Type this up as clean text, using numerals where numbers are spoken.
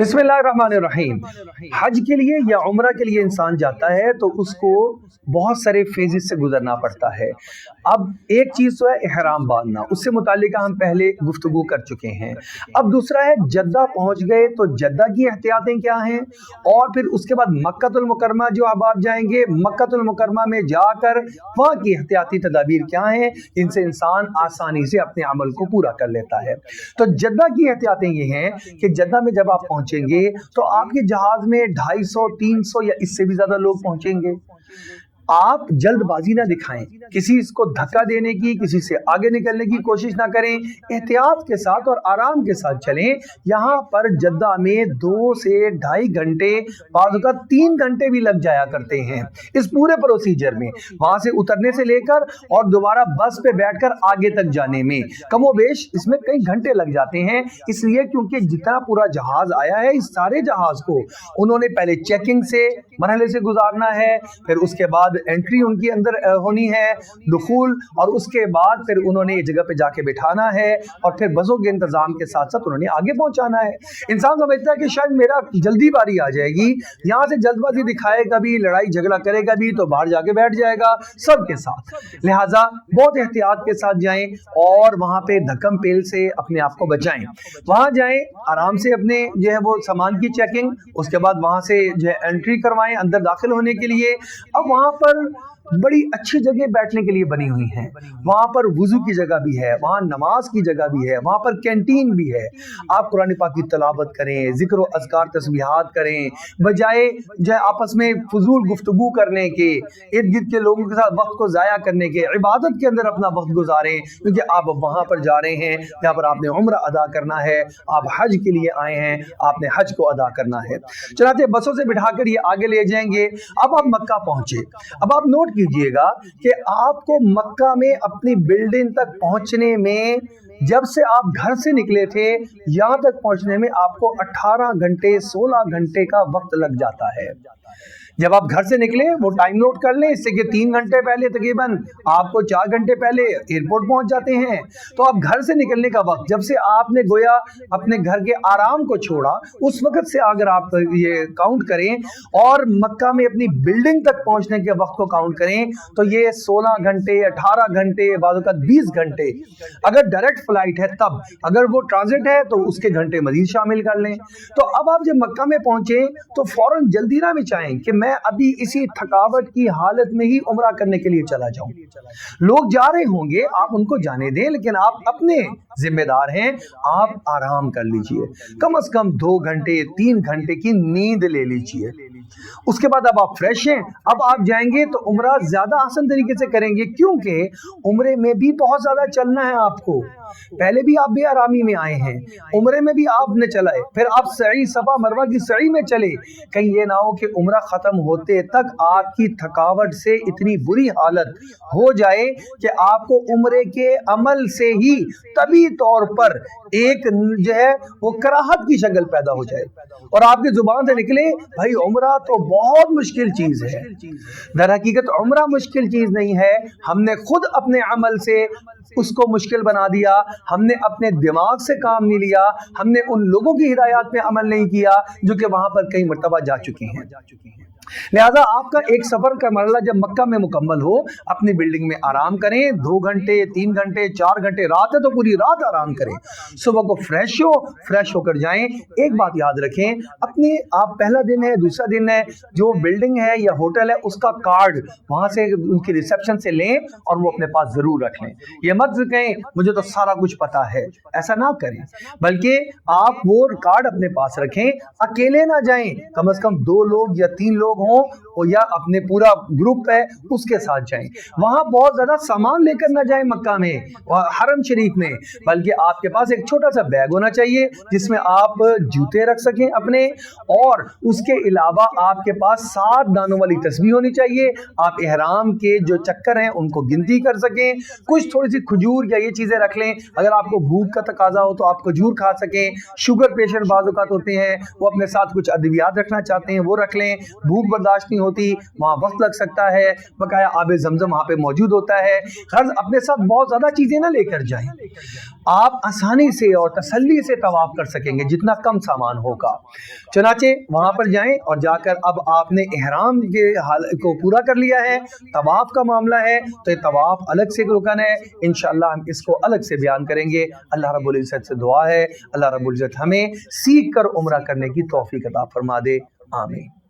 बिस्मिल्लाहिर्रहमानिर्रहीम। हज के लिए या उम्रा के लिए इंसान जाता है तो उसको बहुत सारे फेजेस से गुजरना पड़ता है। अब एक चीज़ तो है इहराम बांधना, उससे मुतालिक हम पहले गुफ्तगू कर चुके हैं। अब दूसरा है जद्दा पहुंच गए तो जद्दा की एहतियातें क्या हैं, और फिर उसके बाद मक्कातुल मुकर्रमा जो अब आप जाएंगे, मक्कातुल मुकर्रमा में जाकर वहाँ की एहतियाती तदाबीर क्या हैं, इनसे इंसान आसानी से अपने अमल को पूरा कर लेता है। तो जद्दा की एहतियातें ये हैं कि जद्दा में जब आप पहुंचेंगे तो आपके जहाज में 250, 300 या इससे भी ज्यादा लोग पहुंचेंगे। आप जल्दबाजी ना दिखाएं, किसी को धक्का देने की, किसी से आगे निकलने की कोशिश ना करें, एहतियात के साथ और आराम के साथ चलें। यहाँ पर जद्दा में 2 से 2.5 घंटे, बाद का 3 घंटे भी लग जाया करते हैं इस पूरे प्रोसीजर में, वहां से उतरने से लेकर और दोबारा बस पे बैठकर आगे तक जाने में कमोबेश इसमें कई घंटे लग जाते हैं। इसलिए क्योंकि जितना पूरा जहाज आया है, इस सारे जहाज को उन्होंने पहले चेकिंग से मरहले से गुजारना है, फिर उसके बाद एंट्री उनकी अंदर होनी है, दुखूल, और उसके बाद फिर उन्होंने ये जगह पे जाके बिठाना है और फिर बसों के इंतजाम के साथ साथ उन्होंने आगे पहुंचाना है। इंसान समझता है कि शायद मेरा जल्दी बारी आ जाएगी, यहाँ से जल्दबाजी दिखाएगा भी, लड़ाई झगड़ा करेगा भी तो बाहर जाके बैठ जाएगा सबके साथ। लिहाजा बहुत एहतियात के साथ जाएं और वहां पे धक्कम पेल से अपने आप को बचाएं। वहां जाएं, आराम से अपने जो है वो सामान की चेकिंग, उसके बाद वहां से जो है एंट्री करवाएं अंदर दाखिल होने के लिए। अब वहां पर बड़ी अच्छी जगह बैठने के लिए बनी हुई हैं, वहां पर वुजू की जगह भी है, वहां नमाज की जगह भी है, वहां पर कैंटीन भी है। आप कुरान पाक की तलावत करें, जिक्र व अज़कार तस्बीहात करें, बजाय जो आपस में फजूल गुफ्तगू करने के, इर्द गिर्द के लोगों के साथ वक्त को ज़ाया करने के, इबादत के अंदर अपना वक्त गुजारें, क्योंकि आप वहां पर जा रहे हैं जहाँ पर आपने उम्र अदा करना है, आप हज के लिए आए हैं, आपने हज को अदा करना है। चलाते बसों से बिठाकर ये आगे ले जाएंगे। अब आप मक्का पहुंचे। अब आप नोट कीजिएगा कि आपको मक्का में अपनी बिल्डिंग तक पहुंचने में, जब से आप घर से निकले थे यहां तक पहुंचने में आपको 18 घंटे 16 घंटे का वक्त लग जाता है। जब आप घर से निकले वो टाइम नोट कर लें, इससे कि 3 घंटे पहले तकरीबन आपको 4 घंटे पहले एयरपोर्ट पहुंच जाते हैं। तो आप घर से निकलने का वक्त, जब से आपने गोया अपने घर के आराम को छोड़ा, उस वक्त से अगर आप ये काउंट करें और मक्का में अपनी बिल्डिंग तक पहुंचने के वक्त को काउंट करें तो ये 16 घंटे 18 घंटे, बाद का 20 घंटे अगर डायरेक्ट फ्लाइट है तब, अगर वो ट्रांजिट है तो उसके घंटे मजीद शामिल कर लें। तो अब आप जब मक्का में पहुंचे तो फौरन जल्दी ना बिछाएं कि मैं अभी इसी थकावट की हालत में ही उम्रा करने के लिए चला जाऊं। लोग जा रहे होंगे, आप उनको जाने दें, लेकिन आप अपने जिम्मेदार हैं, आप आराम कर लीजिए, कम से कम 2 घंटे 3 घंटे की नींद ले लीजिए। उसके बाद अब आप फ्रेश हैं, अब आप जाएंगे तो उम्रा ज्यादा आसान तरीके से करेंगे, क्योंकि उम्रे में भी बहुत ज्यादा चलना है आपको। पहले भी आप बेआरामी में आए हैं, उम्रे में भी आपने चलाए, फिर आप सई सफा मरवा की सई में चले। कहीं ये ना हो कि उम्रा खत्म होते तक आपकी थकावट से इतनी बुरी हालत हो जाए कि आपको उम्रे के अमल से ही तभी तौर पर एक जो है वो कराहत की शक्ल पैदा हो जाए और आपकी जुबान से निकले, भाई उम्रा तो बहुत मुश्किल चीज है। दर हकीकत उम्रा मुश्किल चीज नहीं है, हमने खुद अपने अमल से उसको मुश्किल बना दिया, हमने अपने दिमाग से काम नहीं लिया, हमने उन लोगों की हिदायत पे अमल नहीं किया जो कि वहां पर कई मर्तबा जा चुकी हैं। लिहाजा आपका एक सफर का मरला जब मक्का में मुकम्मल हो, अपनी बिल्डिंग में आराम करें, 2 घंटे 3 घंटे 4 घंटे, रात है तो पूरी रात आराम करें, सुबह को फ्रेश होकर जाएं। एक बात याद रखें, अपने आप पहला दिन है, दूसरा दिन है, जो बिल्डिंग है या होटल है उसका कार्ड वहां से उनकी रिसेप्शन से लें और वो अपने पास जरूर रख लें। ये मत कहें मुझे तो सारा कुछ पता है, ऐसा ना करें, बल्कि आप वो कार्ड अपने पास रखें। अकेले ना जाएं, कम से कम 2 लोग या 3 लोग हो या अपने पूरा ग्रुप है उसके साथ जाएं। वहां बहुत ज्यादा सामान लेकर ना जाएं मक्का में, हरम शरीफ में, बल्कि आपके पास एक छोटा सा बैग होना चाहिए जिसमें आप जूते रख सकें अपने, और उसके अलावा आपके पास 7 दानों वाली तस्बीह होनी चाहिए। आप इहराम के जो चक्कर हैं उनको गिनती कर सकें, कुछ थोड़ी सी खजूर या ये चीजें रख लें, अगर आपको भूख का तकाजा हो तो आप खजूर खा सकें। शुगर पेशेंट बाज़ औक़ात होते हैं वो अपने साथ कुछ अद्वियात रखना चाहते हैं, वो रख लें। भूख बर्दाश्त नहीं ہوتی, وہاں وقت لگ سکتا ہے, بقایا آب زمزم وہاں پہ موجود ہوتا ہے. غرض اپنے ساتھ بہت زیادہ چیزیں نہ لے کر جائیں, آپ آسانی سے اور تسلی سے طواف کر سکیں گے جتنا کم سامان ہوگا. چنانچہ وہاں پر جائیں اور جا کر اب آپ نے احرام کے حال کو پورا کر لیا ہے, طواف کا معاملہ ہے تو یہ طواف الگ سے رکن ہے, انشاءاللہ ہم اس کو الگ سے بیان کریں گے. اللہ رب العزت سے دعا ہے اللہ رب العزت ہمیں سیکھ کر عمرہ کرنے کی توفیق عطا فرما دے. آمین.